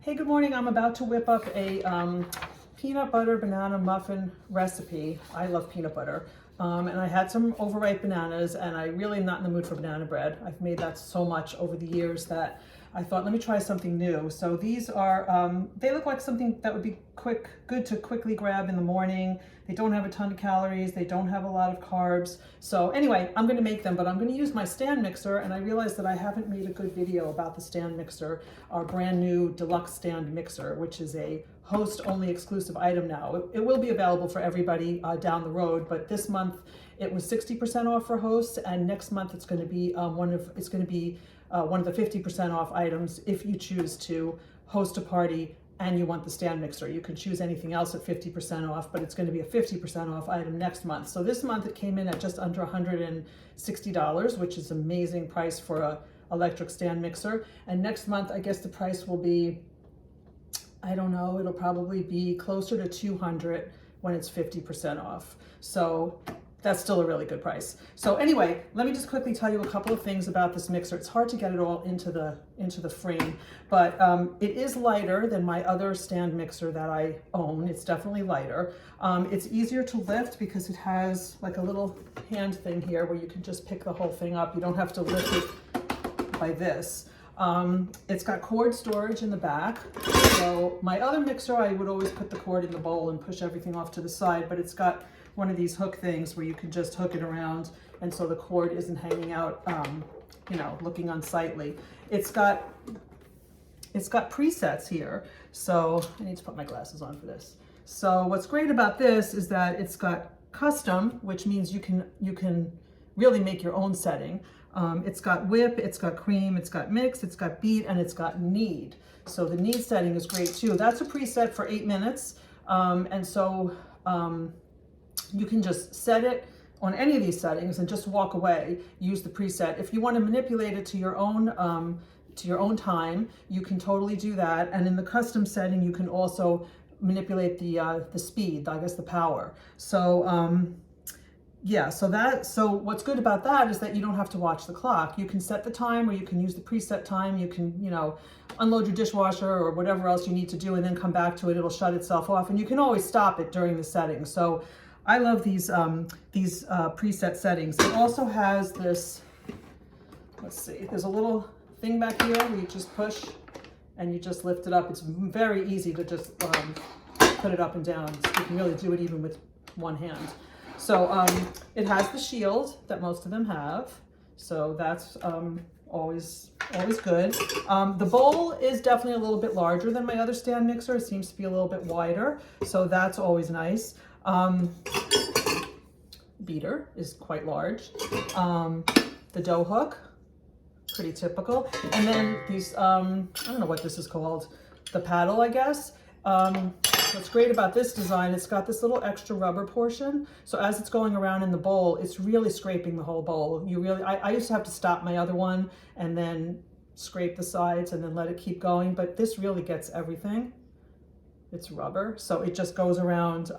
Hey, good morning. I'm about to whip up a peanut butter banana muffin recipe. I love peanut butter. And I had some overripe bananas, and I really am not in the mood for banana bread. I've made that so much over the years that I thought, let me try something new. So these are, they look like something that would be good to quickly grab in the morning. They don't have a ton of calories. They don't have a lot of carbs. So anyway, I'm gonna make them, but I'm gonna use my stand mixer, and I realized that I haven't made a good video about the stand mixer, our brand new Deluxe Stand Mixer, which is a host-only exclusive item now. It will be available for everybody down the road, but this month it was 60% off for hosts, and next month it's gonna be one of the 50% off items if you choose to host a party and you want the stand mixer. You can choose anything else at 50% off, but it's going to be a 50% off item next month. So this month it came in at just under $160, which is an amazing price for a electric stand mixer. And next month, I guess the price will be, I don't know, it'll probably be closer to 200 when it's 50% off. So that's still a really good price. So anyway, let me just quickly tell you a couple of things about this mixer. It's hard to get it all into the frame, but it is lighter than my other stand mixer that I own. It's definitely lighter. It's easier to lift because it has like a little hand thing here where you can just pick the whole thing up. You don't have to lift it by this. It's got cord storage in the back. So my other mixer, I would always put the cord in the bowl and push everything off to the side, but it's got one of these hook things where you can just hook it around, and so the cord isn't hanging out, you know, looking unsightly. It's got presets here. So I need to put my glasses on for this. So what's great about this is that it's got custom, which means you can really make your own setting. It's got whip, it's got cream, it's got mix, it's got beat, and it's got knead. So the knead setting is great too. That's a preset for 8 minutes. And so you can just set it on any of these settings and just walk away, use the preset. If you want to manipulate it to your own time, you can totally do that. And in the custom setting, you can also manipulate the speed, I guess the power. So yeah, so what's good about that is that you don't have to watch the clock. You can set the time, or you can use the preset time. You can, you know, unload your dishwasher or whatever else you need to do and then come back to it. It'll shut itself off, and you can always stop it during the setting. So I love these preset settings. It also has this, let's see, there's a little thing back here where you just push and you just lift it up. It's very easy to just put it up and down. You can really do it even with one hand. So it has the shield that most of them have. So that's always good. The bowl is definitely a little bit larger than my other stand mixer. It seems to be a little bit wider. So that's always nice. Beater is quite large. The dough hook, pretty typical. And then these, I don't know what this is called, the paddle, I guess. What's great about this design, it's got this little extra rubber portion. So as it's going around in the bowl, it's really scraping the whole bowl. I used to have to stop my other one and then scrape the sides and then let it keep going, but this really gets everything. It's rubber, so it just goes around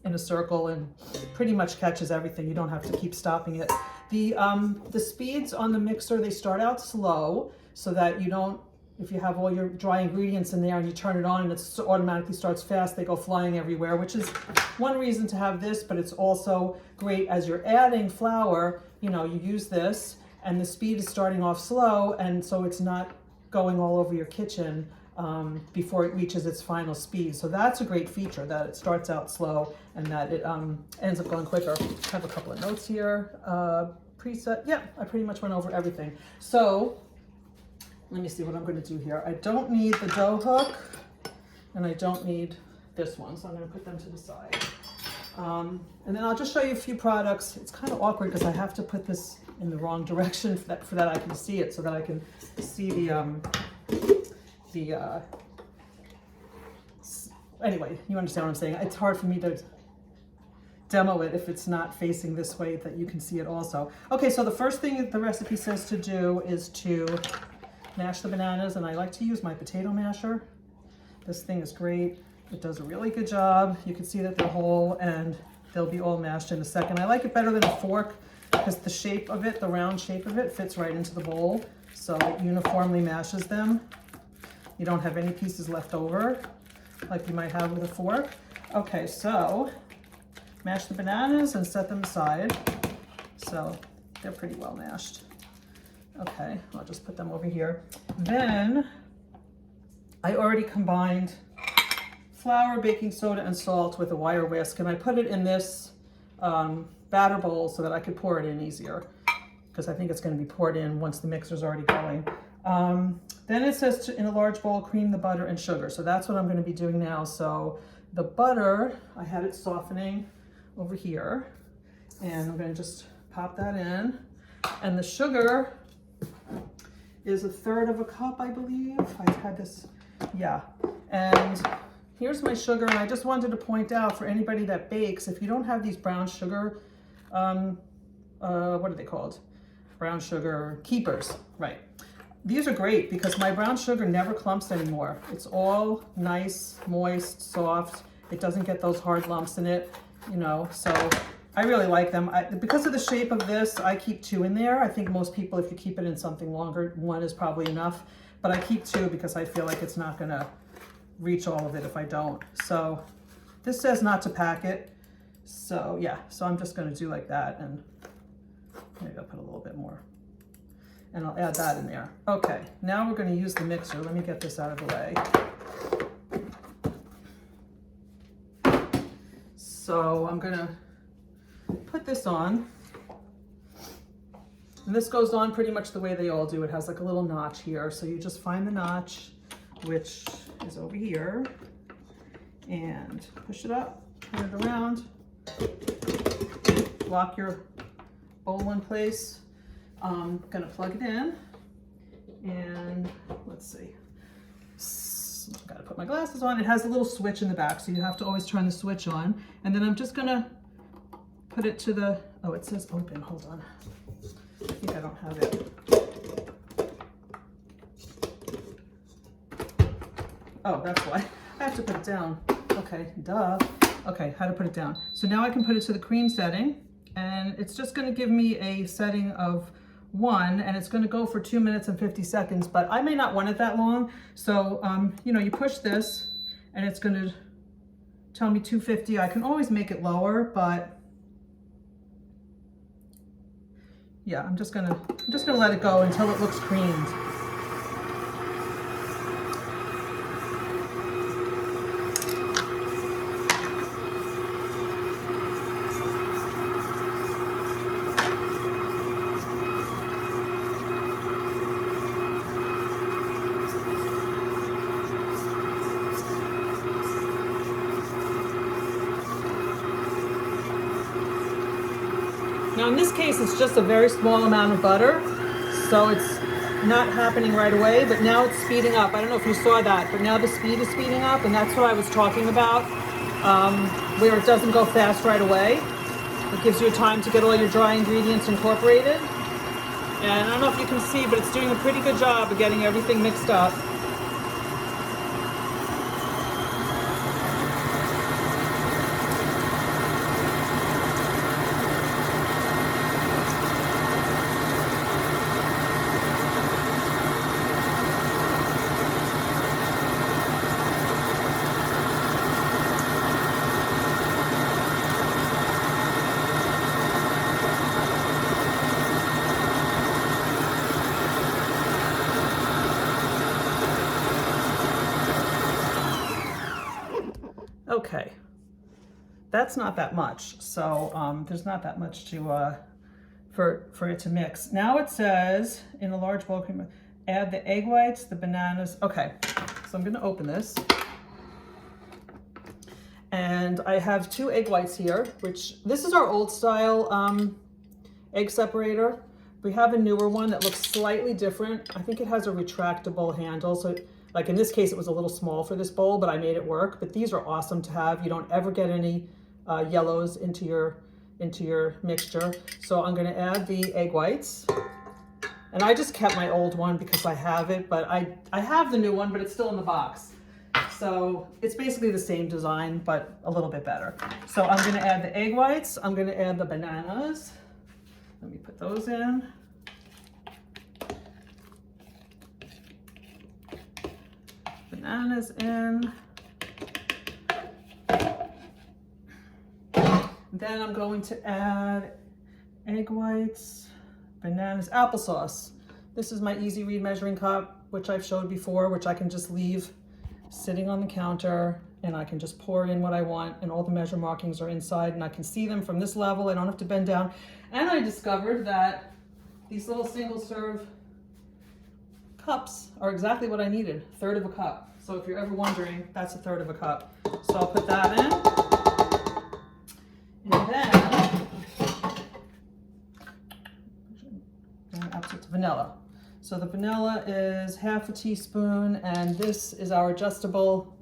in a circle and pretty much catches everything. You don't have to keep stopping it. The speeds on the mixer, they start out slow so that you don't, if you have all your dry ingredients in there and you turn it on and it automatically starts fast, they go flying everywhere, which is one reason to have this, but it's also great as you're adding flour, you know, you use this and the speed is starting off slow, and so it's not going all over your kitchen before it reaches its final speed. So that's a great feature, that it starts out slow and that it ends up going quicker. I have a couple of notes here. Preset, yeah, I pretty much went over everything. So let me see what I'm going to do here. I don't need the dough hook and I don't need this one, so I'm going to put them to the side. And then I'll just show you a few products. It's kind of awkward because I have to put this in the wrong direction for that I can see it, so that I can see anyway, you understand what I'm saying. It's hard for me to demo it if it's not facing this way that you can see it also. Okay, so the first thing the recipe says to do is to mash the bananas, and I like to use my potato masher. This thing is great. It does a really good job. You can see that they're whole and they'll be all mashed in a second. I like it better than a fork because the shape of it, the round shape of it, fits right into the bowl, so it uniformly mashes them. you don't have any pieces left over like you might have with a fork. Okay, so mash the bananas and set them aside. So they're pretty well mashed. Okay, I'll just put them over here. Then I already combined flour, baking soda, and salt with a wire whisk, and I put it in this batter bowl so that I could pour it in easier, because I think it's going to be poured in once the mixer's already going. Then it says in a large bowl, cream the butter and sugar. So that's what I'm going to be doing now. So the butter, I had it softening over here, and I'm going to just pop that in. And the sugar is 1/3 of a cup, I believe. I've had this, yeah. And here's my sugar, and I just wanted to point out for anybody that bakes, if you don't have these brown sugar, what are they called? Brown sugar keepers, right? These are great because my brown sugar never clumps anymore. It's all nice, moist, soft. It doesn't get those hard lumps in it, you know, so I really like them. Because of the shape of this, I keep 2 in there. I think most people, if you keep it in something longer, 1 is probably enough, but I keep 2 because I feel like it's not gonna reach all of it if I don't. So this says not to pack it. So yeah, so I'm just gonna do like that, and maybe I'll put a little bit more. And I'll add that in there. Okay, now we're gonna use the mixer. Let me get this out of the way. So I'm gonna put this on. And this goes on pretty much the way they all do. It has like a little notch here. So you just find the notch, which is over here, and push it up, turn it around, lock your bowl in place. I'm gonna plug it in, and let's see. I've got to put my glasses on. It has a little switch in the back, so you have to always turn the switch on. And then I'm just gonna put it to the, oh, it says open, hold on. I think I don't have it. Oh, that's why. I have to put it down. Okay, duh. Okay, how to put it down. So now I can put it to the cream setting, and it's just gonna give me a setting of 1, and it's gonna go for 2 minutes and 50 seconds, but I may not want it that long. So, you know, you push this, and it's gonna tell me 250. I can always make it lower, but yeah, I'm just gonna let it go until it looks creamed. Now in this case, it's just a very small amount of butter, so it's not happening right away, but now it's speeding up. I don't know if you saw that, but now the speed is speeding up, and that's what I was talking about, where it doesn't go fast right away. It gives you time to get all your dry ingredients incorporated. And I don't know if you can see, but it's doing a pretty good job of getting everything mixed up. Okay, that's not that much, so there's not that much to for it to mix. Now it says in a large bowl, add the egg whites, the bananas. Okay, so I'm going to open this, and I have 2 egg whites here, which this is our old style egg separator. We have a newer one that looks slightly different. I think it has a retractable handle, so like in this case, it was a little small for this bowl, but I made it work. But these are awesome to have. You don't ever get any yellows into your mixture. So I'm gonna add the egg whites. And I just kept my old one because I have it, but I have the new one, but it's still in the box. So it's basically the same design, but a little bit better. So I'm gonna add the egg whites. I'm gonna add the bananas. Let me put those in. bananas in. Then I'm going to add egg whites, bananas, applesauce. This is my Easy Read measuring cup, which I've showed before, which I can just leave sitting on the counter and I can just pour in what I want, and all the measure markings are inside and I can see them from this level. I don't have to bend down. And I discovered that these little single serve cups are exactly what I needed, 1/3 of a cup. So if you're ever wondering, that's 1/3 of a cup. So I'll put that in. And then vanilla. So the vanilla is 1/2 teaspoon, and this is our adjustable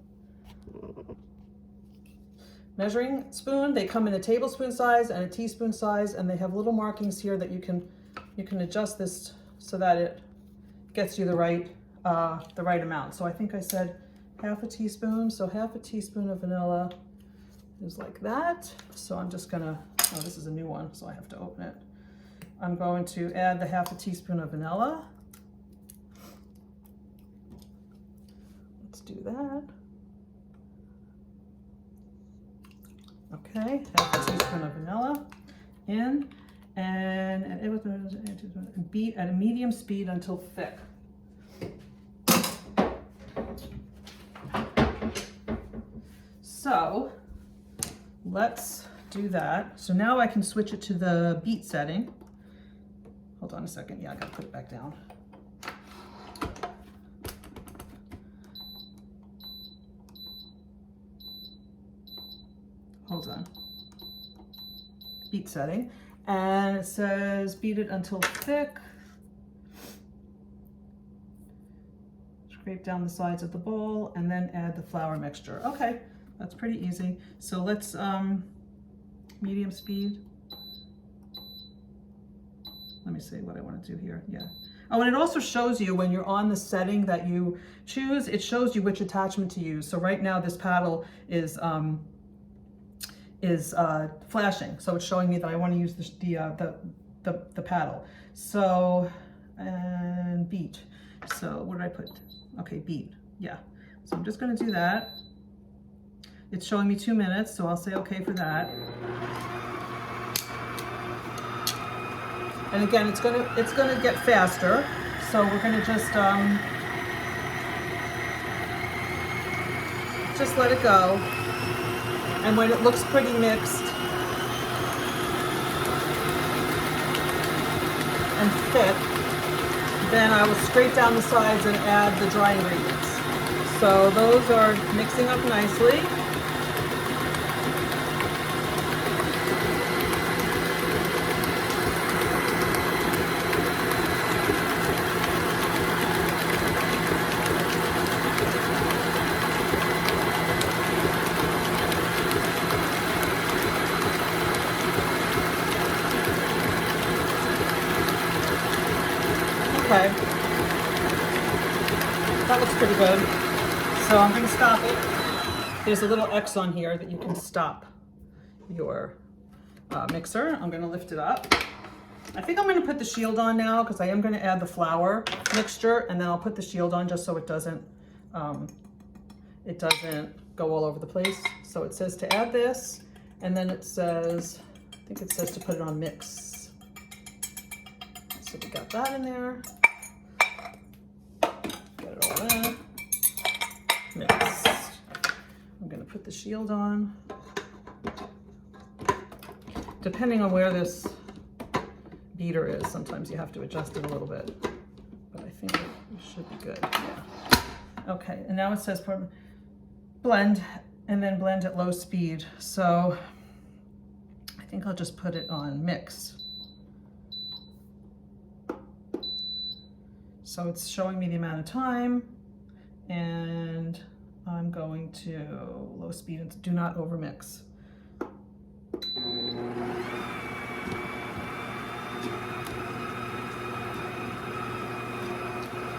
measuring spoon. They come in a tablespoon size and a teaspoon size, and they have little markings here that you can adjust this so that it gets you the right amount. So I think I said 1/2 teaspoon. So 1/2 teaspoon of vanilla is like that. So I'm just gonna, oh, this is a new one, so I have to open it. I'm going to add the 1/2 teaspoon of vanilla. Let's do that. Okay, 1/2 teaspoon of vanilla in, and it was beat at a medium speed until thick. So let's do that. So now I can switch it to the beat setting. Hold on a second. Yeah, I gotta put it back down. Hold on. Beat setting. And it says beat it until thick. Scrape down the sides of the bowl and then add the flour mixture. Okay, that's pretty easy. So let's medium speed. Let me see what I want to do here. Yeah. Oh, and it also shows you when you're on the setting that you choose, it shows you which attachment to use. So right now this paddle is flashing. So it's showing me that I want to use the paddle. So, and beat. So what did I put? Okay, beat. Yeah. So I'm just going to do that. It's showing me 2 minutes, so I'll say okay for that. And again, it's gonna get faster. So we're gonna just let it go. And when it looks pretty mixed and thick, then I will scrape down the sides and add the dry ingredients. So those are mixing up nicely. Okay, that looks pretty good. So I'm going to stop it. There's a little X on here that you can stop your mixer. I'm going to lift it up. I think I'm going to put the shield on now because I am going to add the flour mixture, and then I'll put the shield on just so it doesn't go all over the place. So it says to add this, and then it says, I think it says to put it on mix. So we got that in there. Get it all in. Mix. I'm going to put the shield on. Depending on where this beater is, sometimes you have to adjust it a little bit. But I think it should be good. Yeah. Okay, and now it says blend, and then blend at low speed. So I think I'll just put it on mix. So it's showing me the amount of time, and I'm going to low speed and do not overmix.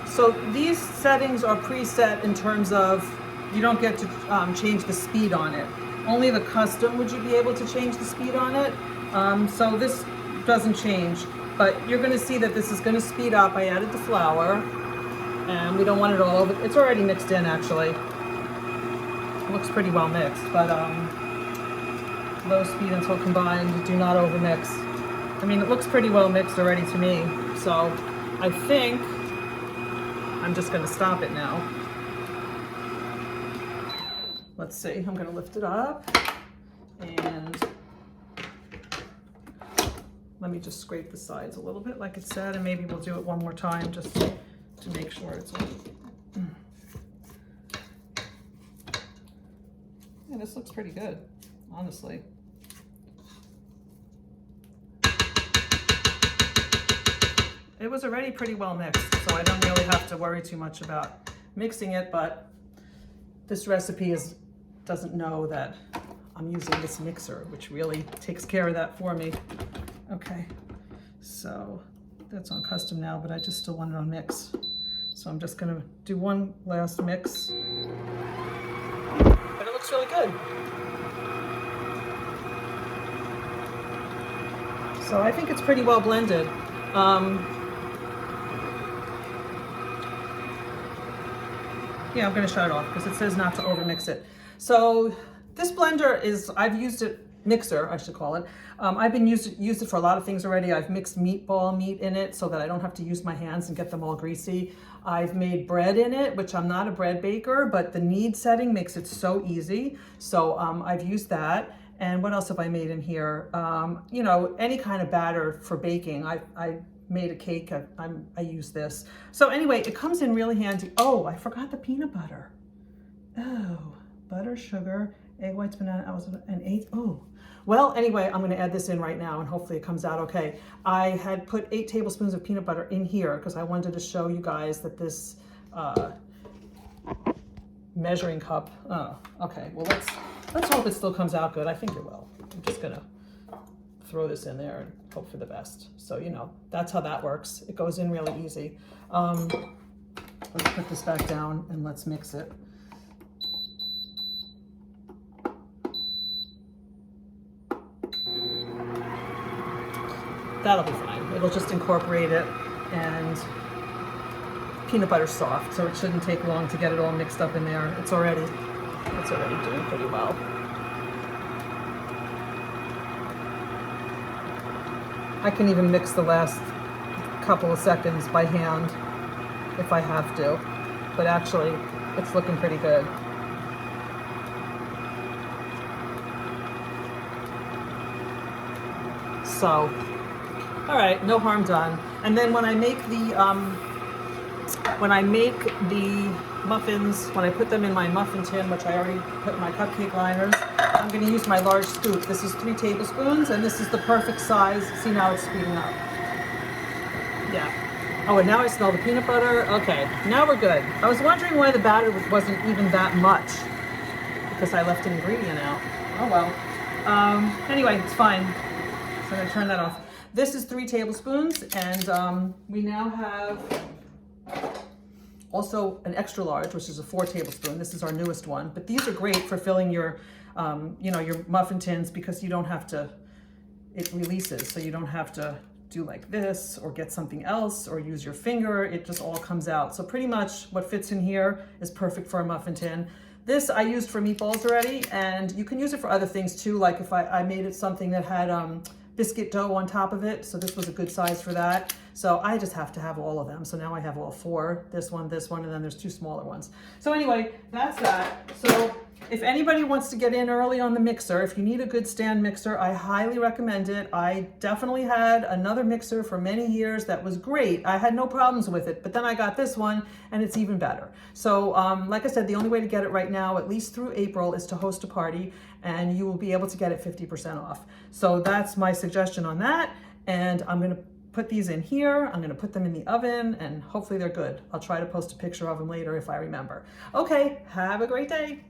So these settings are preset in terms of you don't get to change the speed on it. Only the custom would you be able to change the speed on it. So this doesn't change. But you're going to see that this is going to speed up. I added the flour. And we don't want it all over. It's already mixed in, actually. It looks pretty well mixed, but low speed until combined. Do not overmix. I mean, it looks pretty well mixed already to me. So I think I'm just going to stop it now. Let's see. I'm going to lift it up and let me just scrape the sides a little bit like it said, and maybe we'll do it one more time just to make sure it's all. Yeah, this looks pretty good, honestly. It was already pretty well mixed, so I don't really have to worry too much about mixing it, but this recipe doesn't know that I'm using this mixer, which really takes care of that for me. Okay, so that's on custom now, but I just still want it on mix. So I'm just gonna do one last mix. But it looks really good. So I think it's pretty well blended. Yeah, I'm gonna shut it off because it says not to overmix it. So this blender is, I've used it, mixer, I should call it. I've been used it for a lot of things already. I've mixed meatball meat in it so that I don't have to use my hands and get them all greasy. I've made bread in it, which I'm not a bread baker, but the knead setting makes it so easy. So I've used that. And what else have I made in here? You know, any kind of batter for baking. I made a cake, I use this. So anyway, it comes in really handy. Oh, I forgot the peanut butter. Oh, butter, sugar, egg whites, banana, and 8. Oh, well, anyway, I'm gonna add this in right now and hopefully it comes out okay. I had put 8 tablespoons of peanut butter in here because I wanted to show you guys that this measuring cup, okay, well, let's hope it still comes out good. I think it will. I'm just gonna throw this in there and hope for the best. So, you know, that's how that works. It goes in really easy. Let's put this back down and let's mix it. That'll be fine. It'll just incorporate it, and peanut butter's soft, so it shouldn't take long to get it all mixed up in there. It's already doing pretty well. I can even mix the last couple of seconds by hand if I have to, but actually it's looking pretty good. So, all right, no harm done. And then when I make the muffins, when I put them in my muffin tin, which I already put in my cupcake liners, I'm going to use my large scoop. This is 3 tablespoons, and this is the perfect size. See, now it's speeding up. Yeah. Oh, and now I smell the peanut butter. Okay, now we're good. I was wondering why the batter wasn't even that much, because I left an ingredient out. Oh well. Anyway, it's fine. So I'm going to turn that off. This is 3 tablespoons, and we now have also an extra large, which is a 4 tablespoon. This is our newest one, but these are great for filling your, you know, your muffin tins, because you don't have to, it releases, so you don't have to do like this or get something else or use your finger. It just all comes out. So pretty much what fits in here is perfect for a muffin tin. This I used for meatballs already, and you can use it for other things too. Like if I made it something that had biscuit dough on top of it, so this was a good size for that. So I just have to have all of them. So now I have all 4, this one, and then there's 2 smaller ones. So anyway, that's that. So if anybody wants to get in early on the mixer, if you need a good stand mixer, I highly recommend it. I definitely had another mixer for many years that was great. I had no problems with it, but then I got this one and it's even better. So like I said, the only way to get it right now, at least through April, is to host a party, and you will be able to get it 50% off. So that's my suggestion on that. And I'm gonna put these in here. I'm gonna put them in the oven, and hopefully they're good. I'll try to post a picture of them later if I remember. Okay, have a great day.